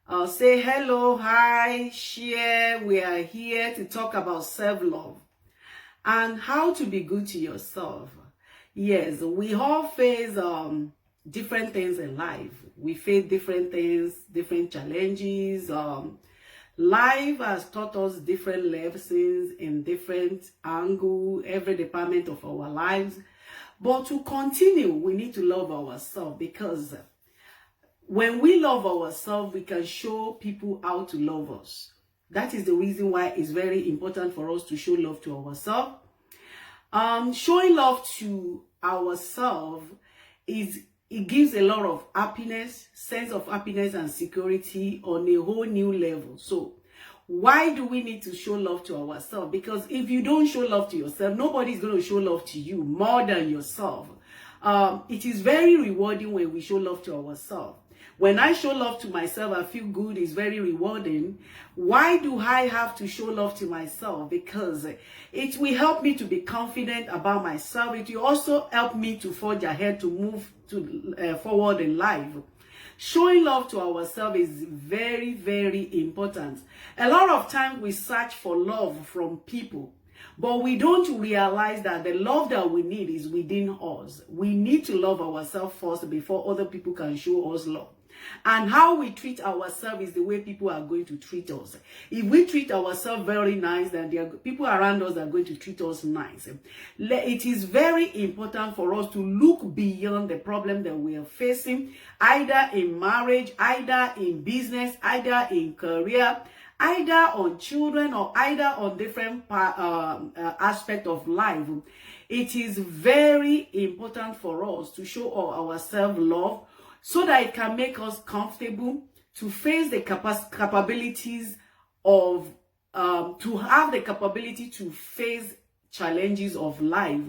Say hello, hi, share. We are here to talk about self-love and how to be good to yourself. Yes, we all face different things in life. We face different things, different challenges. Life has taught us different lessons in different angle, every department of our lives. But to continue, we need to love ourselves, because when we love ourselves, we can show people how to love us. That is the reason why it's very important for us to show love to ourselves. Showing love to ourselves it gives a lot of happiness, sense of happiness and security on a whole new level. So why do we need to show love to ourselves? Because if you don't show love to yourself, nobody is going to show love to you more than yourself. It is very rewarding when we show love to ourselves. When I show love to myself, I feel good. It's very rewarding. Why do I have to show love to myself? Because it will help me to be confident about myself. It will also help me to forge ahead, to move forward in life. Showing love to ourselves is very, very important. A lot of times we search for love from people, but we don't realize that the love that we need is within us. We need to love ourselves first before other people can show us love. And how we treat ourselves is the way people are going to treat us. If we treat ourselves very nice, then there are people around us that are going to treat us nice. It is very important for us to look beyond the problem that we are facing, either in marriage, either in business, either in career, either on children, or either on different aspects of life. It is very important for us to show ourselves love, so that it can make us comfortable to face the capabilities of, to have the capability to face challenges of life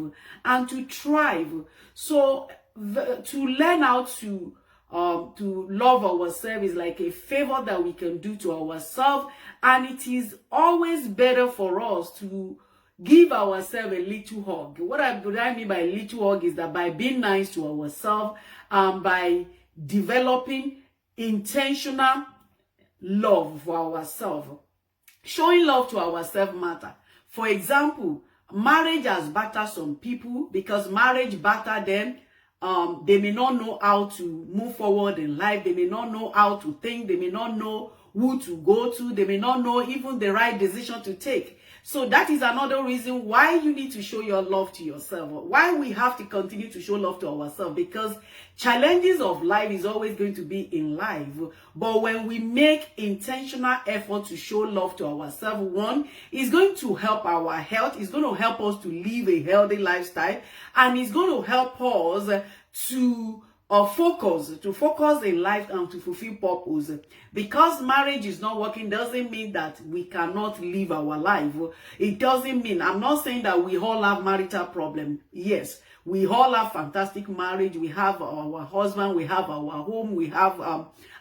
and to thrive. So to learn how to love ourselves is like a favor that we can do to ourselves, and it is always better for us to give ourselves a little hug. What I mean by a little hug is that by being nice to ourselves and by developing intentional love for ourselves. Showing love to ourselves matter. For example, marriage has battered some people because marriage battered them. They may not know how to move forward in life. They may not know how to think. They may not know who to go to. They may not know even the right decision to take. So that is another reason why you need to show your love to yourself. Why we have to continue to show love to ourselves, because challenges of life is always going to be in life. But when we make intentional effort to show love to ourselves, one, it's going to help our health. It's going to help us to live a healthy lifestyle. And it's going to help us to focus in life and to fulfill purpose. Because marriage is not working doesn't mean that we cannot live our life. It doesn't mean, I'm not saying that we all have marital problem. Yes, we all have fantastic marriage. We have our husband, we have our home, we have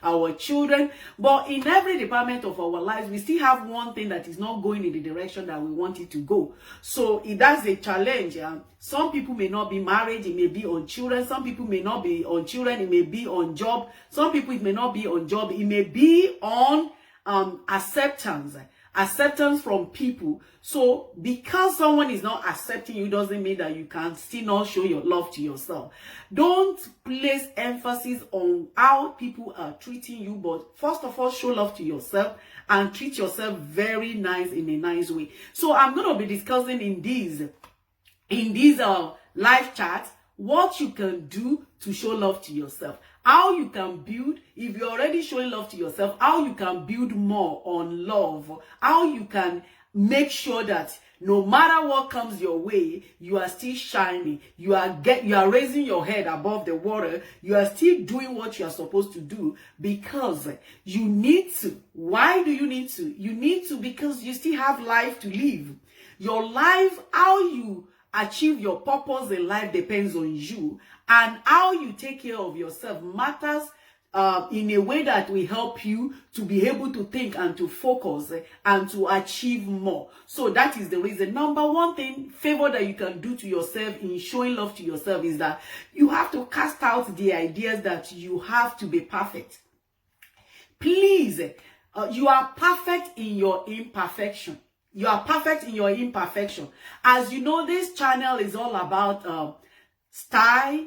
our children. But in every department of our lives, we still have one thing that is not going in the direction that we want it to go. So that's a challenge. Some people may not be married, it may be on children. Some people may not be on children, it may be on job. Some people, it may not be on job, it may be on acceptance from people. So because someone is not accepting you doesn't mean that you can still not show your love to yourself. Don't place emphasis on how people are treating you, but first of all, show love to yourself and treat yourself very nice in a nice way. So I'm going to be discussing in these live chats what you can do to show love to yourself. How you can build, if you're already showing love to yourself, how you can build more on love. How you can make sure that no matter what comes your way, you are still shining. You are raising your head above the water. You are still doing what you are supposed to do, because you need to. Why do you need to? You need to because you still have life to live. Your life, how you achieve your purpose in life depends on you, and how you take care of yourself matters in a way that will help you to be able to think and to focus and to achieve more. So that is the reason. Number one thing, favor that you can do to yourself in showing love to yourself is that you have to cast out the ideas that you have to be perfect. Please, you are perfect in your imperfection. You are perfect in your imperfection. As you know, this channel is all about style,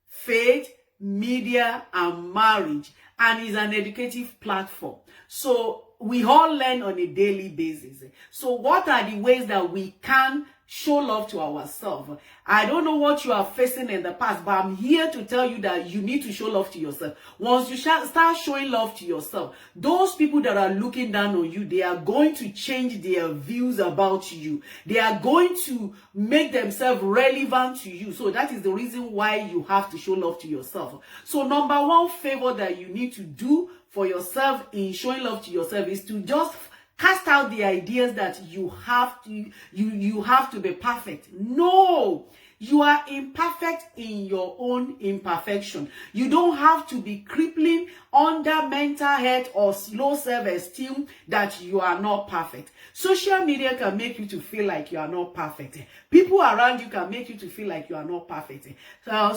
faith, media, and marriage, and is an educative platform. So we all learn on a daily basis. So what are the ways that we can show love to ourselves? I don't know what you are facing in the past, but I'm here to tell you that you need to show love to yourself. Once you start showing love to yourself, those people that are looking down on you, they are going to change their views about you. They are going to make themselves relevant to you. So that is the reason why you have to show love to yourself. So number one favor that you need to do for yourself in showing love to yourself is to just cast out the ideas that you have to be perfect. No, you are imperfect in your own imperfection. You don't have to be crippling under mental health or low self-esteem that you are not perfect. Social media can make you to feel like you are not perfect. People around you can make you to feel like you are not perfect.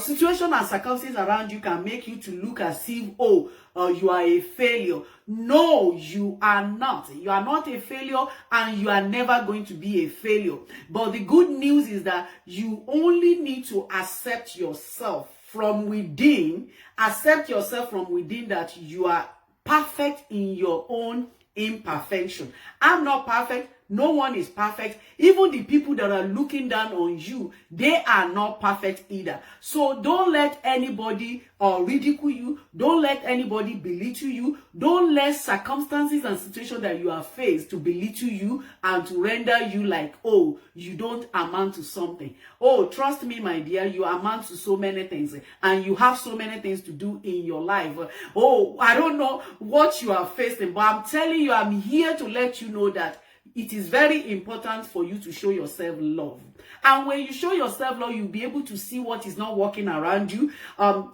Situation and circumstances around you can make you to look as if, you are a failure. No, you are not. You are not a failure, and you are never going to be a failure. But the good news is that you only need to accept yourself from within. Accept yourself from within that you are perfect in your own imperfection. I'm not perfect. No one is perfect. Even the people that are looking down on you, they are not perfect either. So don't let anybody ridicule you. Don't let anybody belittle you. Don't let circumstances and situations that you are faced to belittle you and to render you like, oh, you don't amount to something. Oh, trust me, my dear, you amount to so many things, and you have so many things to do in your life. Oh, I don't know what you are facing, but I'm telling you, I'm here to let you know that it is very important for you to show yourself love. And when you show yourself love, you'll be able to see what is not working around you.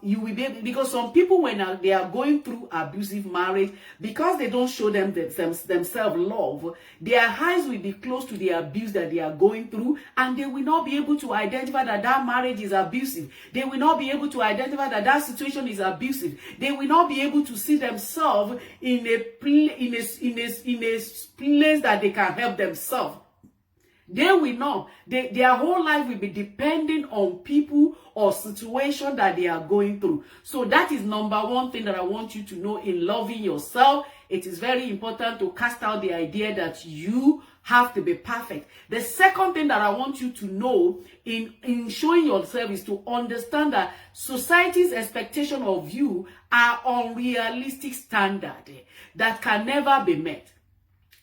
You will be able, because some people, when they are going through abusive marriage, because they don't show themselves love, their eyes will be close to the abuse that they are going through, and they will not be able to identify that that marriage is abusive. They will not be able to identify that that situation is abusive. They will not be able to see themselves in a place that they can help themselves. They will not. Their whole life will be depending on people or situation that they are going through. So that is number one thing that I want you to know in loving yourself. It is very important to cast out the idea that you have to be perfect. The second thing that I want you to know in showing yourself is to understand that society's expectation of you are unrealistic standards that can never be met.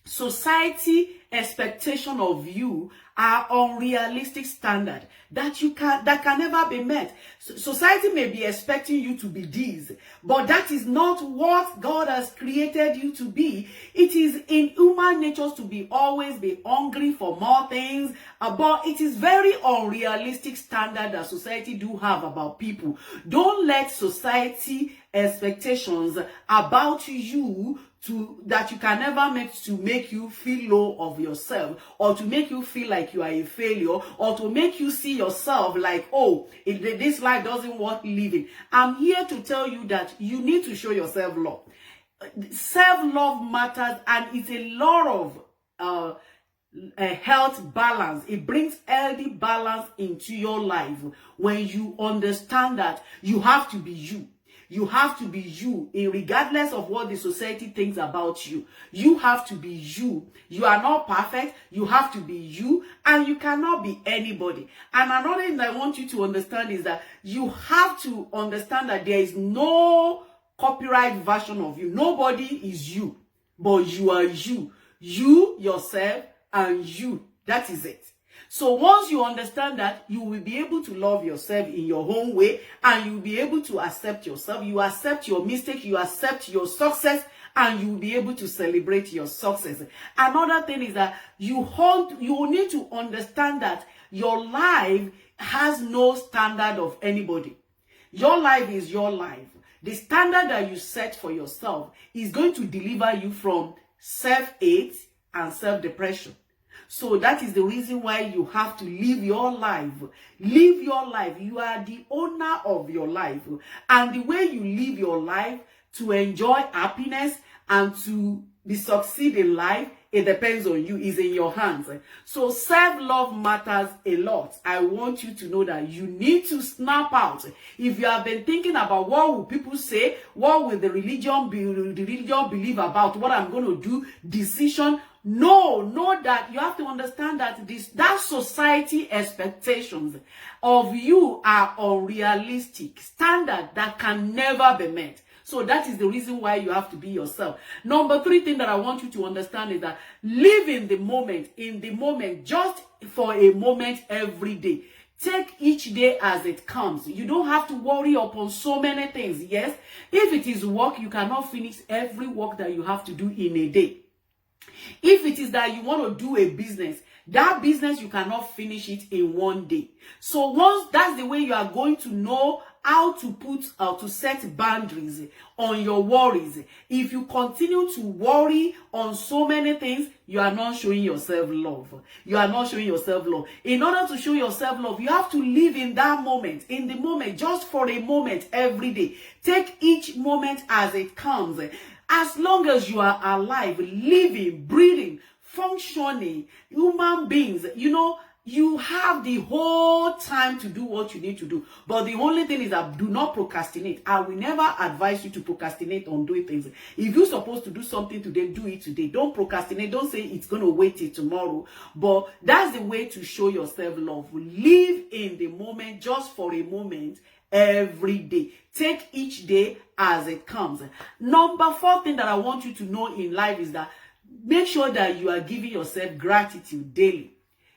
Society expectation of you are unrealistic standard that can never be met. Society may be expecting you to be this, but that is not what God has created you to be. It is in human nature to be always be hungry for more things, but it is very unrealistic standard that society do have about people. Don't let society expectations about you that you can never make to make you feel low of yourself, or to make you feel like you are a failure, or to make you see yourself like, oh, this life doesn't worth living. I'm here to tell you that you need to show yourself love. Self-love matters, and it's a lot of health balance. It brings healthy balance into your life when you understand that you have to be you. You have to be you, regardless of what the society thinks about you. You have to be you. You are not perfect. You have to be you, and you cannot be anybody. And another thing I want you to understand is that you have to understand that there is no copyright version of you. Nobody is you, but you are you. You, yourself, and you. That is it. So once you understand that, you will be able to love yourself in your own way, and you will be able to accept yourself. You accept your mistake, you accept your success, and you will be able to celebrate your success. Another thing is that you need to understand that your life has no standard of anybody. Your life is your life. The standard that you set for yourself is going to deliver you from self-hate and self-depression. So that is the reason why you have to live your life. Live your life. You are the owner of your life. And the way you live your life to enjoy happiness and to be succeed in life, it depends on you. It's in your hands. So self-love matters a lot. I want you to know that you need to snap out. If you have been thinking about what will people say, what will the religion believe about what I'm going to do, decision, know that you have to understand that that society expectations of you are unrealistic standard that can never be met. So that is the reason why you have to be yourself. Number 3 thing that I want you to understand is that live in the moment, just for a moment every day. Take each day as it comes. You don't have to worry upon so many things. Yes, if it is work, you cannot finish every work that you have to do in a day. If it is that you want to do a business, that business, you cannot finish it in one day. So once that's the way you are going to know how to to set boundaries on your worries. If you continue to worry on so many things, you are not showing yourself love. You are not showing yourself love. In order to show yourself love, you have to live in that moment, in the moment, just for a moment every day. Take each moment as it comes. As long as you are alive, living, breathing, functioning, human beings, you have the whole time to do what you need to do. But the only thing is that do not procrastinate. I will never advise you to procrastinate on doing things. If you're supposed to do something today, do it today. Don't procrastinate. Don't say it's going to wait till tomorrow. But that's the way to show yourself love. Live in the moment, just for a moment, every day. Take each day as it comes. Number 4 thing that I want you to know in life is that make sure that you are giving yourself gratitude daily.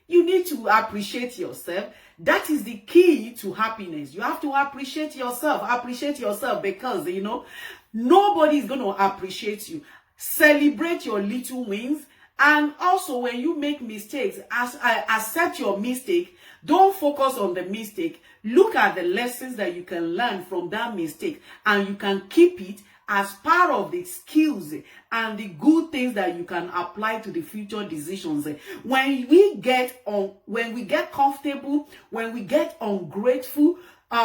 You need to appreciate yourself. That is the key to happiness. You have to appreciate yourself. Appreciate yourself because, nobody is going to appreciate you. Celebrate your little wins. And also, when you make mistakes, accept your mistake. Don't focus on the mistake. Look at the lessons that you can learn from that mistake, and you can keep it as part of the skills and the good things that you can apply to the future decisions. When we get comfortable, when we get ungrateful, we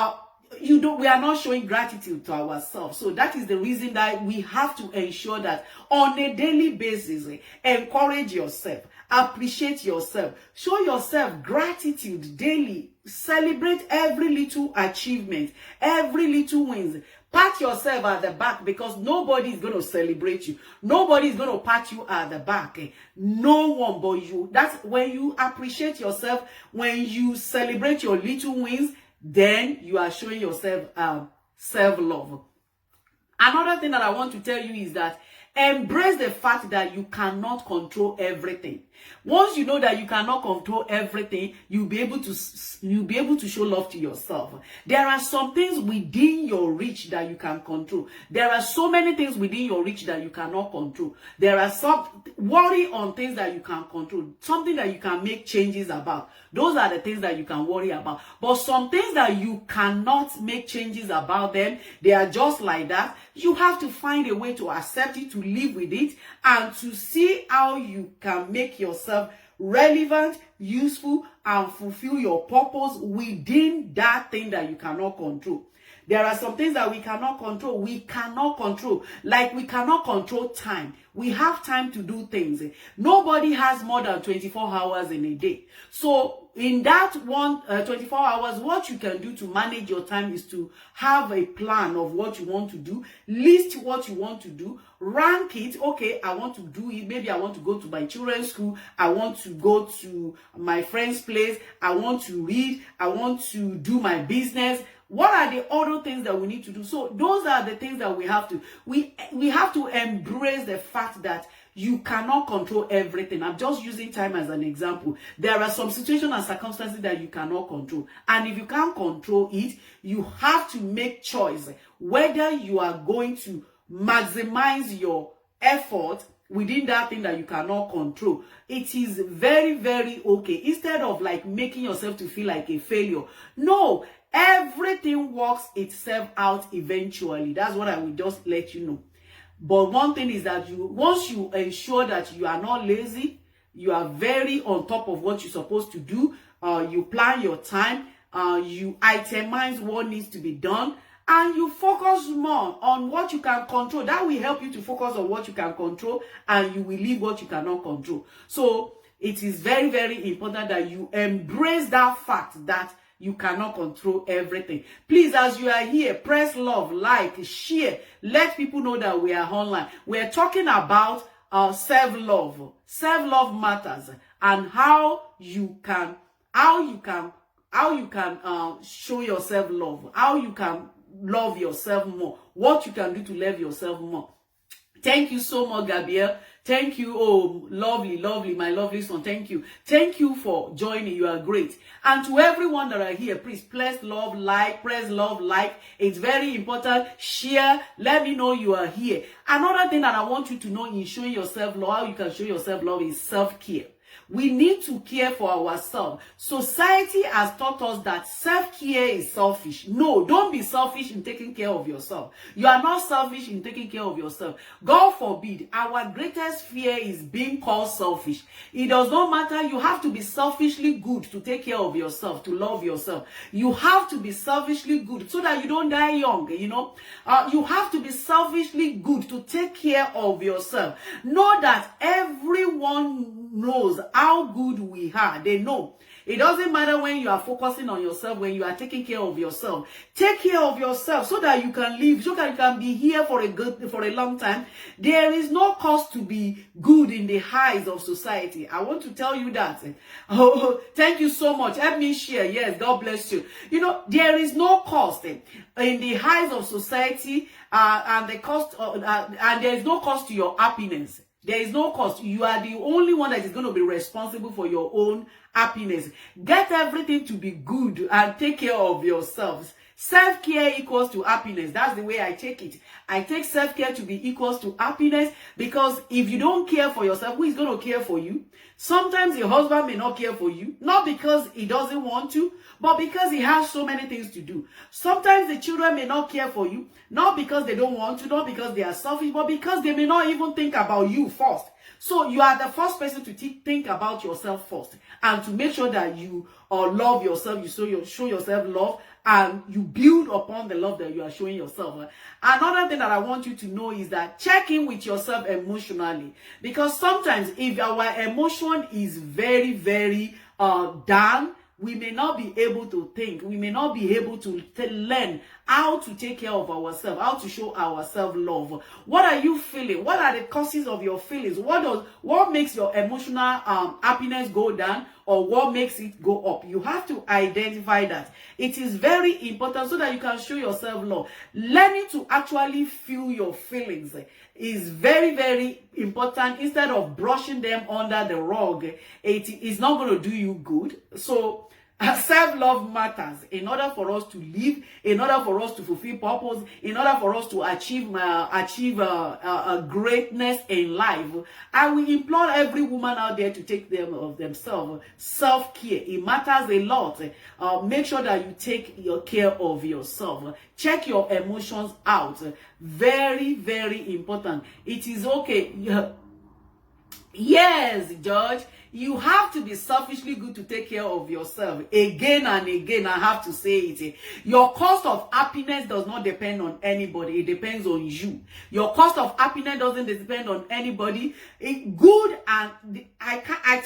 are not showing gratitude to ourselves. So that is the reason that we have to ensure that on a daily basis, encourage yourself, appreciate yourself, show yourself gratitude daily, celebrate every little achievement, every little wins. Pat yourself at the back because nobody is going to celebrate you. Nobody is going to pat you at the back. No one but you. That's when you appreciate yourself, when you celebrate your little wins, then you are showing yourself self-love. Another thing that I want to tell you is that embrace the fact that you cannot control everything. Once you know that you cannot control everything, you'll be able to show love to yourself. There are some things within your reach that you can control. There are so many things within your reach that you cannot control. There are some worry on things that you can control, something that you can make changes about. Those are the things that you can worry about. But some things that you cannot make changes about them, they are just like that. You have to find a way to accept it, to live with it, and to see how you can make yourself relevant, useful, and fulfill your purpose within that thing that you cannot control. There are some things that we cannot control. We cannot control. Like we cannot control time. We have time to do things. Nobody has more than 24 hours in a day. So in that 24 hours, what you can do to manage your time is to have a plan of what you want to do, list what you want to do, rank it. Okay, I want to do it. Maybe I want to go to my children's school. I want to go to my friend's place. I want to read. I want to do my business. What are the other things that we need to do? So those are the things that we have to embrace the fact that you cannot control everything. I'm just using time as an example. There are some situations and circumstances that you cannot control. And if you can't control it, you have to make choice whether you are going to maximize your effort within that thing that you cannot control. It is very, very okay. Instead of like making yourself to feel like a failure. No. Everything works itself out eventually. That's what I will just let you know. But one thing is that once you ensure that you are not lazy, you are very on top of what you're supposed to do, you plan your time, you itemize what needs to be done, and you focus more on what you can control. That will help you to focus on what you can control, and you will leave what you cannot control. So it is very, very important that you embrace that fact that you cannot control everything. Please, as you are here, press love, like, share. Let people know that we are online. We are talking about self-love. Self-love matters, and how you can show yourself love, how you can love yourself more, what you can do to love yourself more. Thank you so much, Gabrielle. Thank you. Oh, lovely, lovely, my lovely son. Thank you. Thank you for joining. You are great. And to everyone that are here, please press love, like, press love, like. It's very important. Share. Let me know you are here. Another thing that I want you to know in showing yourself love, how you can show yourself love, is self-care. We need to care for ourselves. Society has taught us that self-care is selfish. No, don't be selfish in taking care of yourself. You are not selfish in taking care of yourself. God forbid, our greatest fear is being called selfish. It does not matter. You have to be selfishly good to take care of yourself, to love yourself. You have to be selfishly good so that you don't die young, you know. You have to be selfishly good to take care of yourself. Know that everyone knows how good we are. They know. It doesn't matter when you are focusing on yourself, when you are taking care of yourself. Take care of yourself so that you can live, so that you can be here for a long time. There is no cost to be good in the eyes of society. I want to tell you that. Oh, thank you so much. Help me share. Yes, God bless you. You know, there is no cost in the eyes of society, and there is no cost to your happiness. There is no cost. You are the only one that is going to be responsible for your own happiness. Get everything to be good and take care of yourselves. Self-care equals to happiness. That's the way I take it. I take self-care to be equals to happiness, because if you don't care for yourself, who is going to care for you? Sometimes your husband may not care for you, not because he doesn't want to, but because he has so many things to do. Sometimes the children may not care for you, not because they don't want to, not because they are selfish, but because they may not even think about you first. So you are the first person to think about yourself first, and to make sure that you love yourself, you show yourself love, and you build upon the love that you are showing yourself. Another thing that I want you to know is that check in with yourself emotionally, because sometimes if our emotion is very, very down, we may not be able to think. We may not be able to learn how to take care of ourselves, how to show ourselves love. What are you feeling? What are the causes of your feelings? What makes your emotional happiness go down, or what makes it go up? You have to identify that. It is very important so that you can show yourself love. Learning to actually feel your feelings is very, very important. Instead of brushing them under the rug, it is not going to do you good. So self-love matters in order for us to live, in order for us to fulfill purpose, in order for us to achieve greatness in life. I will implore every woman out there to take care of themselves. Self-care, it matters a lot. Make sure that you take care of yourself. Check your emotions out. Very, very important. It is okay. Yes, George. You have to be selfishly good to take care of yourself. Again and again, I have to say it. Your cost of happiness does not depend on anybody. It depends on you. Your cost of happiness doesn't depend on anybody. I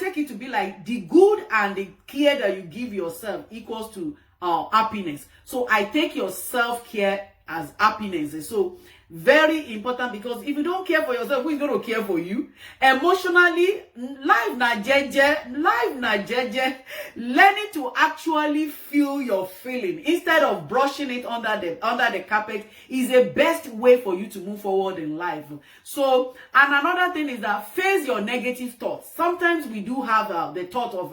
take it to be like the good and the care that you give yourself equals to happiness. So I take your self-care as happiness. So very important, because if you don't care for yourself, who is going to care for you? Emotionally, life na jeje. Learning to actually feel your feeling instead of brushing it under the carpet is the best way for you to move forward in life. So, and another thing is that face your negative thoughts. Sometimes we do have the thought of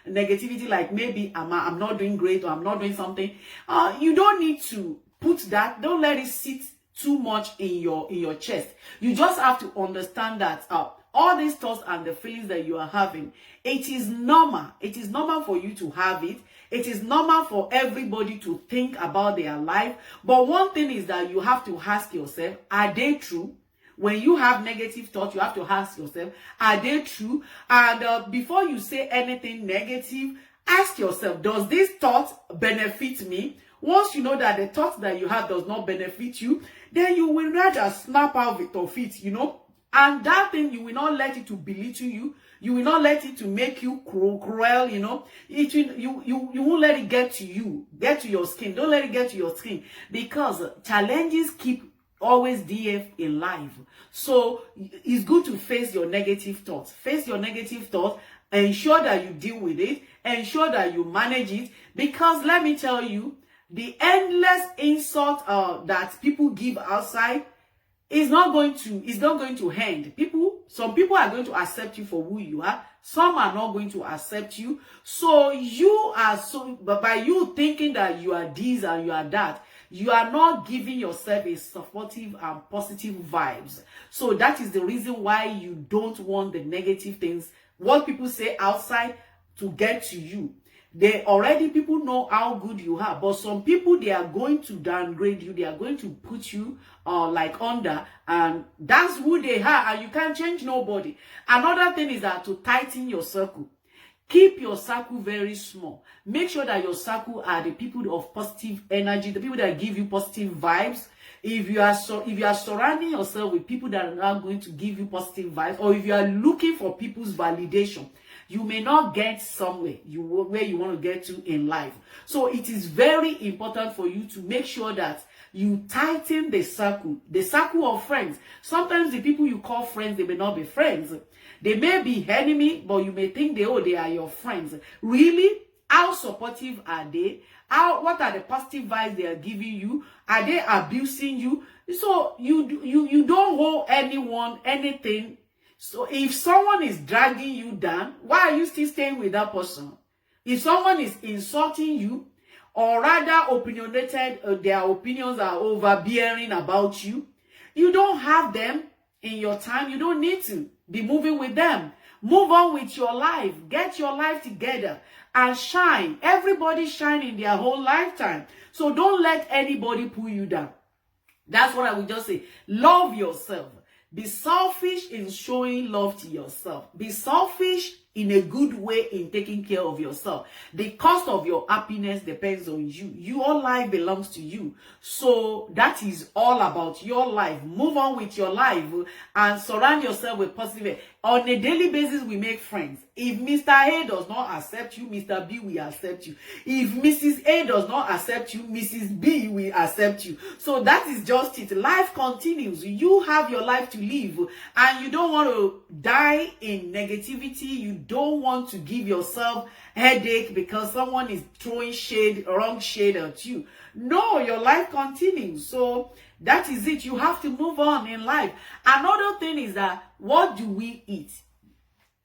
negativity, like maybe I'm not doing great, or I'm not doing something. You don't need to put that. Don't let it sit too much in your chest. You just have to understand that all these thoughts and the feelings that you are having, it is normal. It is normal for you to have it. It is normal for everybody to think about their life. But one thing is that you have to ask yourself, are they true? When you have negative thoughts, you have to ask yourself, are they true? And before you say anything negative, ask yourself, does this thought benefit me? Once you know that the thought that you have does not benefit you, then you will rather snap out of it, And that thing, you will not let it to belittle you. You will not let it to make you cruel, It will, you won't let it get to you, get to your skin. Don't let it get to your skin, because challenges keep always DF in life. So it's good to face your negative thoughts. Face your negative thoughts. Ensure that you deal with it. Ensure that you manage it. Because let me tell you, the endless insult that people give outside is not going to end. Some people are going to accept you for who you are. Some are not going to accept you. So but by you thinking that you are this and you are that, you are not giving yourself a supportive and positive vibes. So that is the reason why you don't want the negative things, what people say outside, to get to you. People know how good you are, but some people, they are going to downgrade you. They are going to put you like under, and that's who they are, and you can't change nobody. Another thing is that to tighten your circle. Keep your circle very small. Make sure that your circle are the people of positive energy, the people that give you positive vibes. If you are surrounding yourself with people that are not going to give you positive vibes, or if you are looking for people's validation, you may not get somewhere where you want to get to in life. So it is very important for you to make sure that you tighten the circle of friends. Sometimes the people you call friends, they may not be friends. They may be enemy, but you may think they are your friends. Really? How supportive are they? What are the positive vibes they are giving you? Are they abusing you? So you don't owe anyone anything. So if someone is dragging you down, why are you still staying with that person? If someone is insulting you, or rather opinionated, their opinions are overbearing about you, you don't have them in your time. You don't need to be moving with them. Move on with your life. Get your life together and shine. Everybody shine in their whole lifetime. So don't let anybody pull you down. That's what I would just say. Love yourself. Be selfish in showing love to yourself. Be selfish in a good way in taking care of yourself. The cost of your happiness depends on you. Your life belongs to you. So that is all about your life. Move on with your life and surround yourself with positive. On a daily basis, we make friends. If Mr. A does not accept you, Mr. B will accept you. If Mrs. A does not accept you, Mrs. B will accept you. So that is just it. Life continues. You have your life to live, and you don't want to die in negativity. You don't want to give yourself headache because someone is throwing wrong shade at you. No, your life continues. So that is it. You have to move on in life. Another thing is that, what do we eat?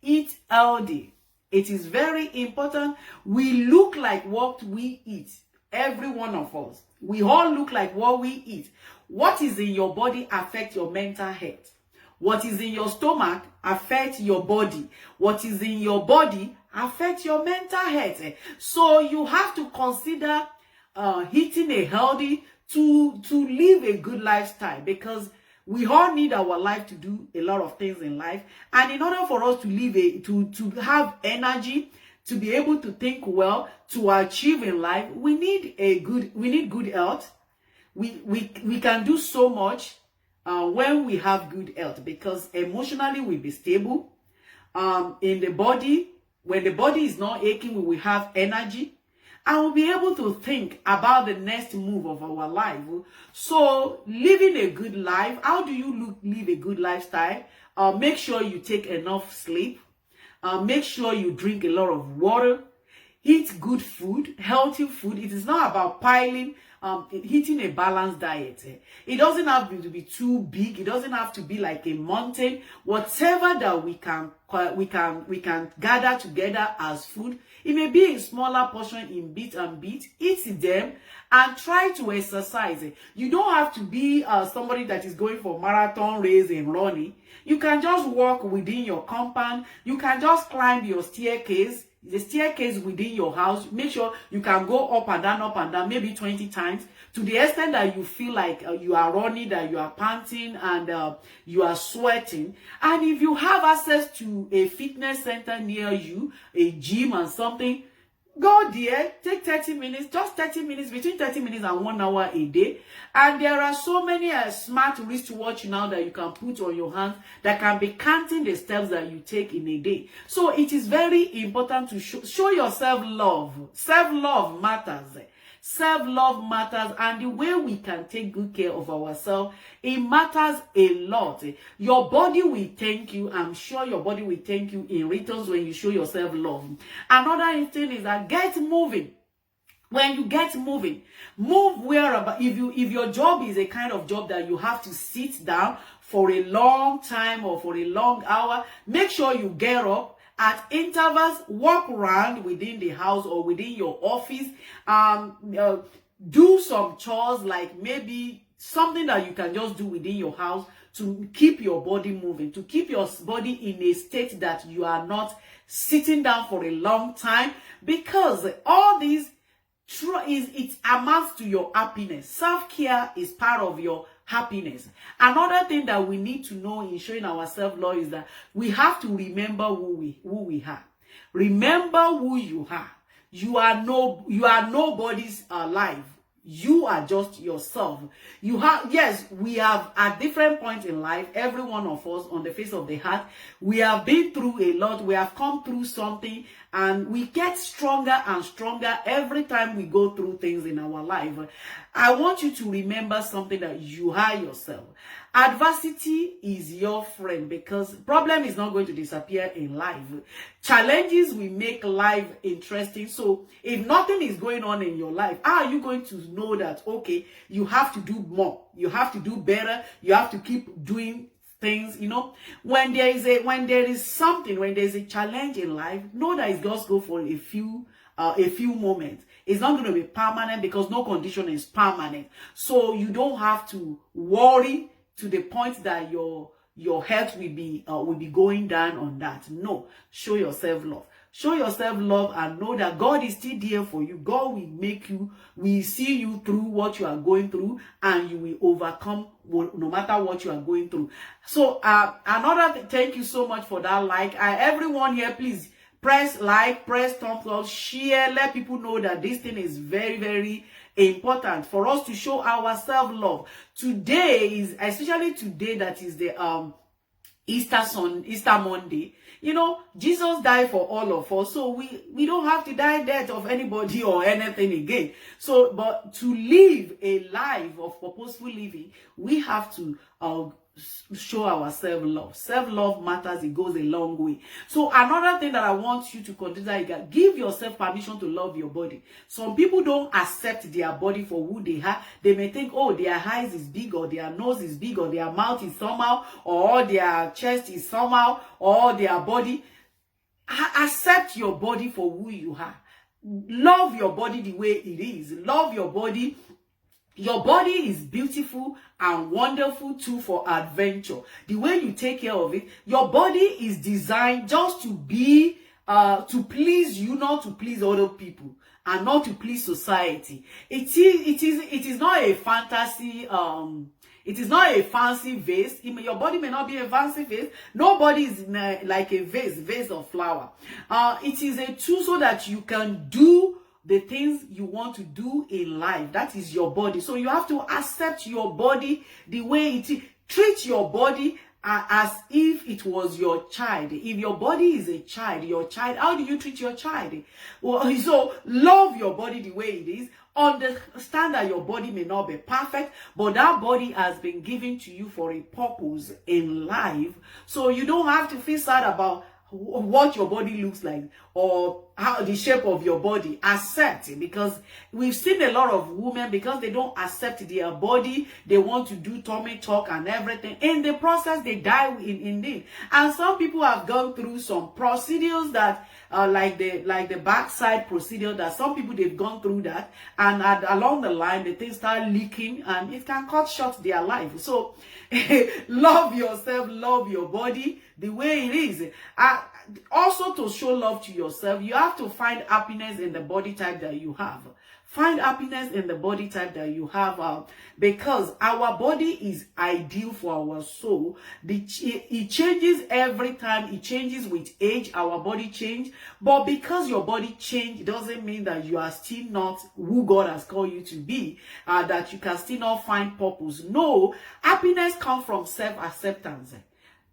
Eat healthy. It is very important. We look like what we eat. Every one of us. We all look like what we eat. What is in your body affects your mental health. What is in your stomach affects your body. What is in your body affects your mental health. So you have to consider eating a healthy to live a good lifestyle, because we all need our life to do a lot of things in life. And in order for us to live to have energy, to be able to think well, to achieve in life, we need good health. We can do so much when we have good health, because emotionally we'll be stable. In the body, when the body is not aching, we will have energy, and we'll be able to think about the next move of our life. So living a good life, how do you live a good lifestyle? Make sure you take enough sleep. Make sure you drink a lot of water. Eat good food, healthy food. It is not about piling, eating a balanced diet. It doesn't have to be too big. It doesn't have to be like a mountain. Whatever that we can gather together as food, it may be a smaller portion in bit and bit. Eat them and try to exercise. You don't have to be somebody that is going for marathon race and running. You can just walk within your compound. You can just climb your staircase. The staircase within your house. Make sure you can go up and down, maybe 20 times, to the extent that you feel like you are running, that you are panting, and you are sweating. And if you have access to a fitness center near you, a gym and something, Go there, take 30 minutes, just 30 minutes, between 30 minutes and 1 hour a day. And there are so many smart wristwatch now that you can put on your hands that can be counting the steps that you take in a day. So it is very important to show yourself love. Self-love matters. Self-love matters, and the way we can take good care of ourselves, it matters a lot. Your body will thank you. I'm sure your body will thank you in returns when you show yourself love. Another thing is that get moving. When you get moving, move wherever. If your job is a kind of job that you have to sit down for a long time or for a long hour, make sure you get up at intervals, walk around within the house or within your office. Do some chores, like maybe something that you can just do within your house to keep your body moving, to keep your body in a state that you are not sitting down for a long time, because all these it amounts to your happiness. Self-care is part of your happiness. Another thing that we need to know in showing our self-love is that we have to remember who we are. Remember who you are. You are nobody's life. You are just yourself. Yes, we have at different points in life, every one of us on the face of the earth, we have been through a lot. We have come through something, and we get stronger and stronger every time we go through things in our life. I want you to remember something, that you are yourself. Adversity is your friend, because problem is not going to disappear in life. Challenges will make life interesting. So if nothing is going on in your life, how are you going to know that, okay, you have to do more, you have to do better, you have to keep doing things? When there is a challenge in life, know that it's just go for a few moments. It's not going to be permanent, because no condition is permanent. So you don't have to worry to the point that your health will be going down on that. No, show yourself love. Show yourself love and know that God is still there for you. God will see you through what you are going through, and you will overcome no matter what you are going through. So another thing, thank you so much for that like. Everyone here, please press like, press thumbs up, share, let people know that this thing is very, very important for us to show our self-love. Today is, especially today, that is the Easter Monday. Jesus died for all of us, so we don't have to die death of anybody or anything again. So, but to live a life of purposeful living, we have to show our self-love. Self-love matters. It goes a long way. So another thing that I want you to consider is that give yourself permission to love your body. Some people don't accept their body for who they are. They may think, oh, their eyes is big, or their nose is big, or their mouth is somehow, or their chest is somehow, or their body. Accept your body for who you are. Love your body the way it is. Love your body. Your body is beautiful and wonderful too for adventure. The way you take care of it, your body is designed just to be, to please you, not to please other people, and not to please society. It is not a fantasy. It is not a fancy vase. Your body may not be a fancy vase. Nobody is like a vase of flower. It is a tool so that you can do the things you want to do in life. That is your body. So you have to accept your body the way it is. Treat your body as if it was your child. If your body is a child, how do you treat your child? Well, so love your body the way it is. Understand that your body may not be perfect, but that body has been given to you for a purpose in life. So you don't have to feel sad about what your body looks like or how the shape of your body. Accept it, because we've seen a lot of women, because they don't accept their body, they want to do tummy talk and everything. In the process, they die indeed. And some people have gone through some procedures that like the backside procedure, that some people, they've gone through that, and along the line the things start leaking, and it can cut short their life. So love yourself, love your body the way it is. Also, to show love to yourself, you have to find happiness in the body type that you have. Find happiness in the body type that you have, because our body is ideal for our soul. It changes every time. It changes with age. Our body change. But because your body change, it doesn't mean that you are still not who God has called you to be, that you can still not find purpose. No, happiness comes from self-acceptance.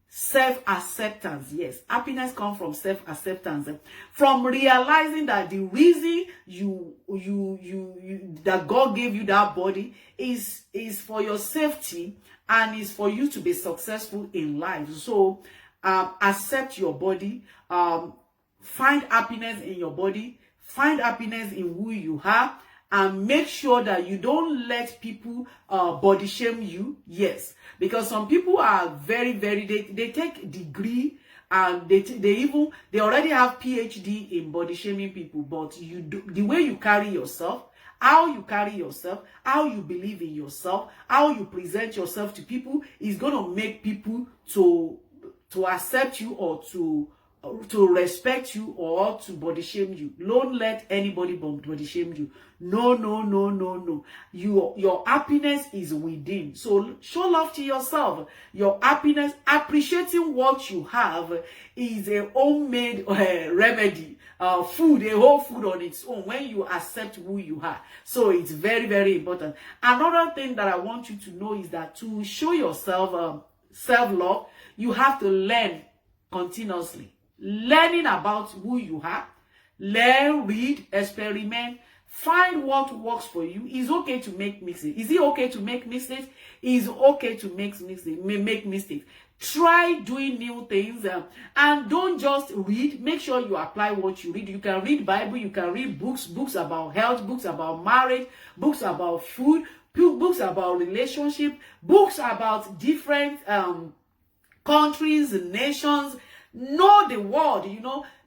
Self-acceptance, yes. Happiness comes from self-acceptance. From realizing that the reason that God gave you that body is for your safety and is for you to be successful in life. So accept your body. Find happiness in your body. Find happiness in who you are. And make sure that you don't let people body shame you. Yes, because some people are very, they take degree and they already have PhD in body shaming people. But the way you carry yourself, how you carry yourself, how you believe in yourself, how you present yourself to people is going to make people to accept you or to respect you or to body shame you. Don't let anybody body shame you. No. Your happiness is within. So show love to yourself. Your happiness, appreciating what you have, is a homemade remedy. Food, a whole food on its own when you accept who you are. So it's very, very important. Another thing that I want you to know is that to show yourself self-love, you have to learn continuously. Learning about who you are. Learn, read, experiment. Find what works for you. It's okay to make mistakes. Is it okay to make mistakes? It's okay to make mistakes. Try doing new things, and don't just read. Make sure you apply what you read. You can read Bible, you can read books about health, books about marriage, books about food, books about relationship, books about different countries, nations. Know the world,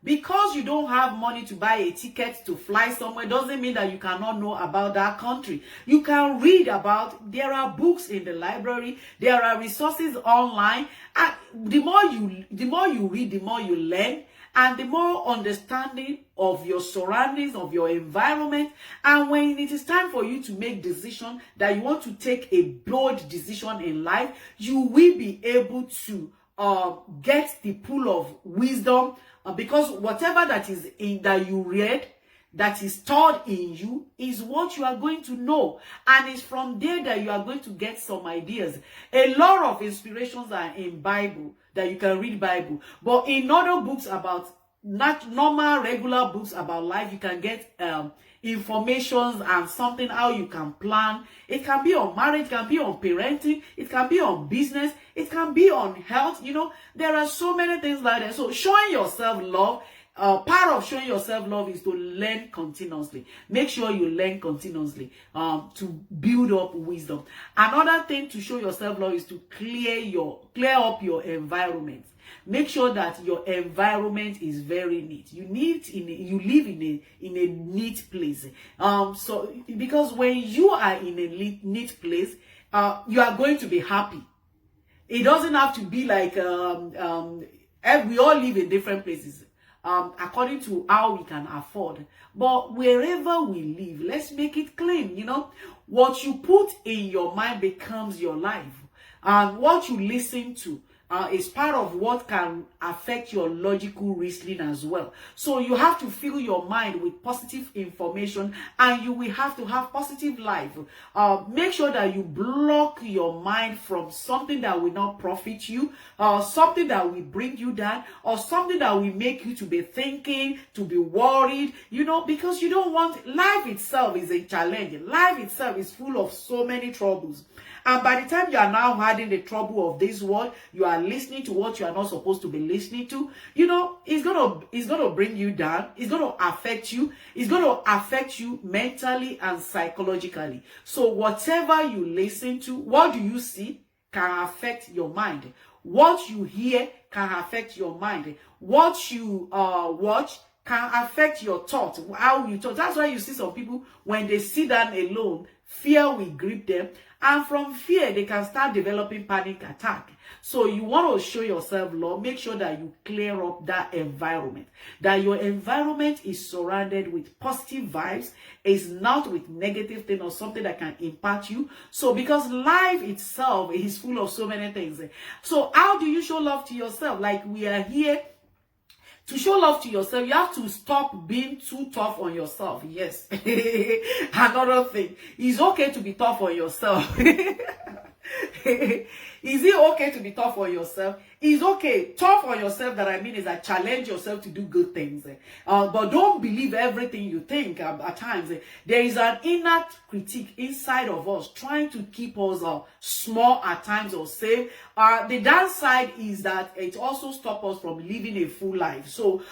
because you don't have money to buy a ticket to fly somewhere doesn't mean that you cannot know about that country. You can read about, there are books in the library, there are resources online, and the more you read, the more you learn, and the more understanding of your surroundings, of your environment. And when it is time for you to make decision that you want to take a bold decision in life, you will be able to get the pool of wisdom, because whatever that is that you read, that is stored in you, is what you are going to know, and it's from there that you are going to get some ideas. A lot of inspirations are in Bible, that you can read Bible, but in other books about not normal regular books about life, you can get informations and something how you can plan. It can be on marriage, it can be on parenting, it can be on business, it can be on health. There are so many things like that. So showing yourself love, part of showing yourself love is to learn continuously. Make sure you learn continuously to build up wisdom. Another thing to show yourself love is to clear up your environment. Make sure that your environment is very neat. You live in a neat place. So because when you are in a neat place, you are going to be happy. It doesn't have to be like we all live in different places according to how we can afford. But wherever we live, let's make it clean. What you put in your mind becomes your life, and what you listen to is part of what can affect your logical reasoning as well. So you have to fill your mind with positive information, and you will have to have positive life. Make sure that you block your mind from something that will not profit you, something that will bring you down, or something that will make you to be thinking, to be worried, because you don't want. Life itself is a challenge. Life itself is full of so many troubles. And by the time you are now having the trouble of this world, you are listening to what you are not supposed to be listening to. It's gonna bring you down. It's gonna affect you. It's gonna affect you mentally and psychologically. So whatever you listen to, what do you see can affect your mind. What you hear can affect your mind. What you watch can affect your thought, how you talk. That's why you see some people, when they sit down alone, fear will grip them. And from fear, they can start developing panic attack. So you want to show yourself love. Make sure that you clear up that environment. That your environment is surrounded with positive vibes. It's not with negative things or something that can impact you. So because life itself is full of so many things. So how do you show love to yourself? Like, we are here to show love to yourself. You have to stop being too tough on yourself. Yes. Another thing. It's okay to be tough on yourself. Is it okay to be tough on yourself? It's okay. Tough on yourself, that I mean, is that challenge yourself to do good things. But don't believe everything you think at times. There is an inner critique inside of us trying to keep us small at times or safe. The downside is that it also stops us from living a full life. So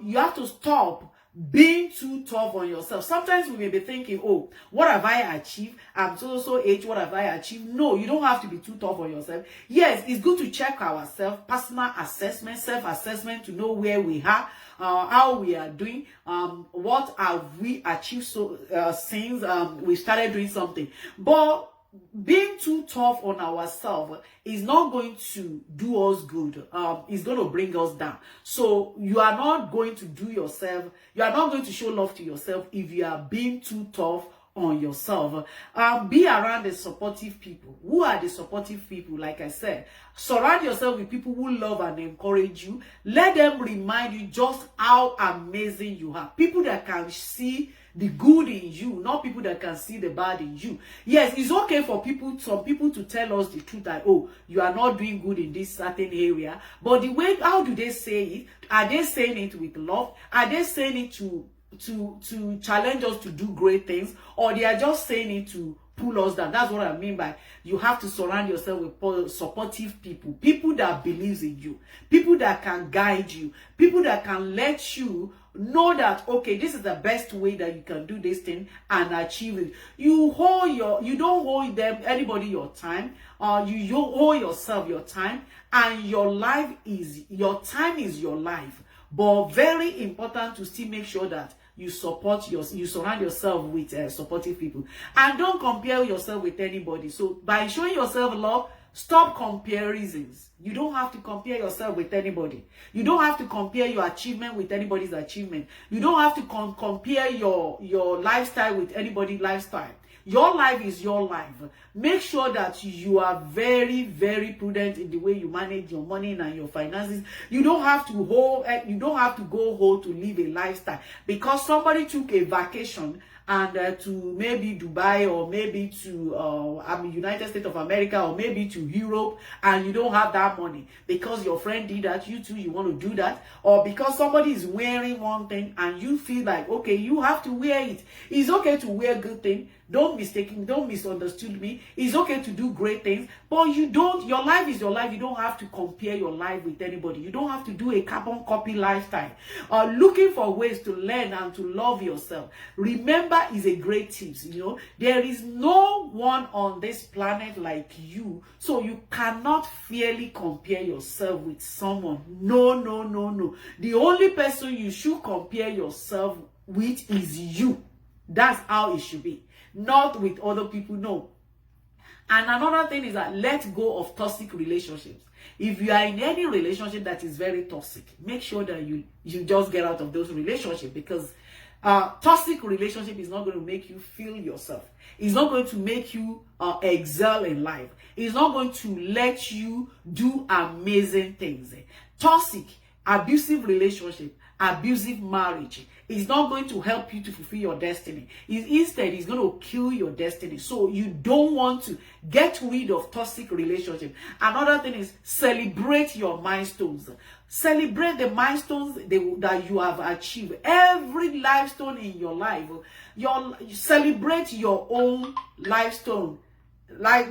you have to stop being too tough on yourself. Sometimes we may be thinking, oh, what have I achieved? I'm so age, what have I achieved? No, you don't have to be too tough on yourself. Yes, it's good to check ourselves, personal assessment, self-assessment, to know where we are, how we are doing, what have we achieved since we started doing something. But being too tough on ourselves is not going to do us good. It's going to bring us down. So you are not going to you are not going to show love to yourself if you are being too tough on yourself. Be around the supportive people. Who are the supportive people? Like I said, surround yourself with people who love and encourage you. Let them remind you just how amazing you are. People that can see the good in you, not people that can see the bad in you. Yes, it's okay for some people to tell us the truth that, oh, you are not doing good in this certain area. But the way, how do they say it? Are they saying it with love? Are they saying it to challenge us to do great things? Or they are just saying it to pull us down? That's what I mean by you have to surround yourself with supportive people. People that believes in you. People that can guide you. People that can let you know that, okay, this is the best way that you can do this thing and achieve it. You don't hold anybody your time. You hold yourself your time, and your time is your life. But very important to still make sure that you surround yourself with supportive people, and don't compare yourself with anybody. So by showing yourself love, stop comparisons. You don't have to compare yourself with anybody. You don't have to compare your achievement with anybody's achievement. You don't have to compare your lifestyle with anybody's lifestyle. Your life is your life. Make sure that you are very, very prudent in the way you manage your money and your finances. You don't have to go home to live a lifestyle because somebody took a vacation and to maybe Dubai, or maybe to United States of America, or maybe to Europe, and you don't have that money because your friend did that, you too, you want to do that, or because somebody is wearing one thing and you feel like, okay, you have to wear it. It's okay to wear good things. Don't misunderstand me. It's okay to do great things, but your life is your life. You don't have to compare your life with anybody. You don't have to do a carbon copy lifestyle. Looking for ways to learn and to love yourself. Remember, is a great tips. There is no one on this planet like you, so you cannot fairly compare yourself with someone. No. The only person you should compare yourself with is you. That's how it should be. Not with other people, no. And another thing is that let go of toxic relationships. If you are in any relationship that is very toxic, make sure that you just get out of those relationships, because toxic relationship is not going to make you feel yourself. It's not going to make you excel in life. It's not going to let you do amazing things. Toxic, abusive relationship, abusive marriage is not going to help you to fulfill your destiny. Instead, it's going to kill your destiny. So you don't want to get rid of toxic relationship. Another thing is celebrate your milestones. Celebrate the milestones that you have achieved. Every milestone in your life, celebrate your own milestone, like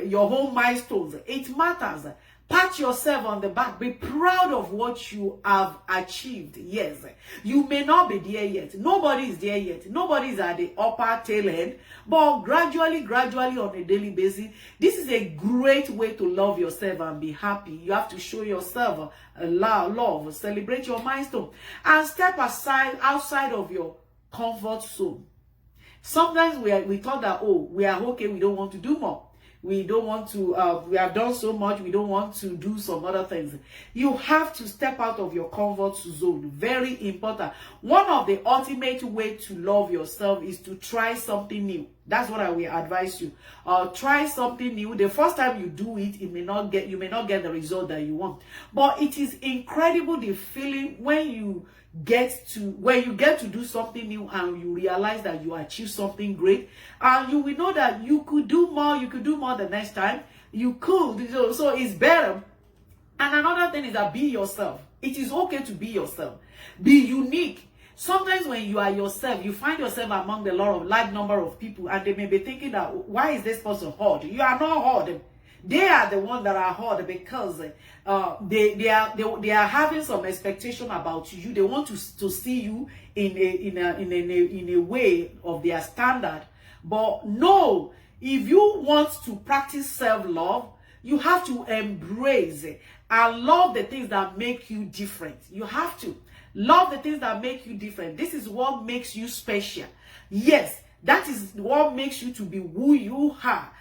your own milestones. It matters. Pat yourself on the back. Be proud of what you have achieved. Yes, you may not be there yet. Nobody is there yet. Nobody is at the upper tail end. But gradually on a daily basis, this is a great way to love yourself and be happy. You have to show yourself love, celebrate your milestone, and step outside of your comfort zone. Sometimes we thought that, oh, we are okay, we don't want to do more. We don't want to, we have done so much, we don't want to do some other things. You have to step out of your comfort zone. Very important. One of the ultimate way to love yourself is to try something new. That's what I will advise you. Try something new. The first time you do it, you may not get the result that you want. But it is incredible, the feeling when you get to do something new and you realize that you achieve something great, and you will know that you could do more the next time. You could, so it's better. And another thing is that be yourself. It is okay to be yourself. Be unique. Sometimes when you are yourself, you find yourself among the large number of people, and they may be thinking that, why is this person hard? You are not hard. They are the ones that are hard because they are having some expectation about you. They want to see you in a way of their standard. But no, if you want to practice self-love, you have to embrace it and love the things that make you different. You have to love the things that make you different. This is what makes you special. Yes, that is what makes you to be who you are.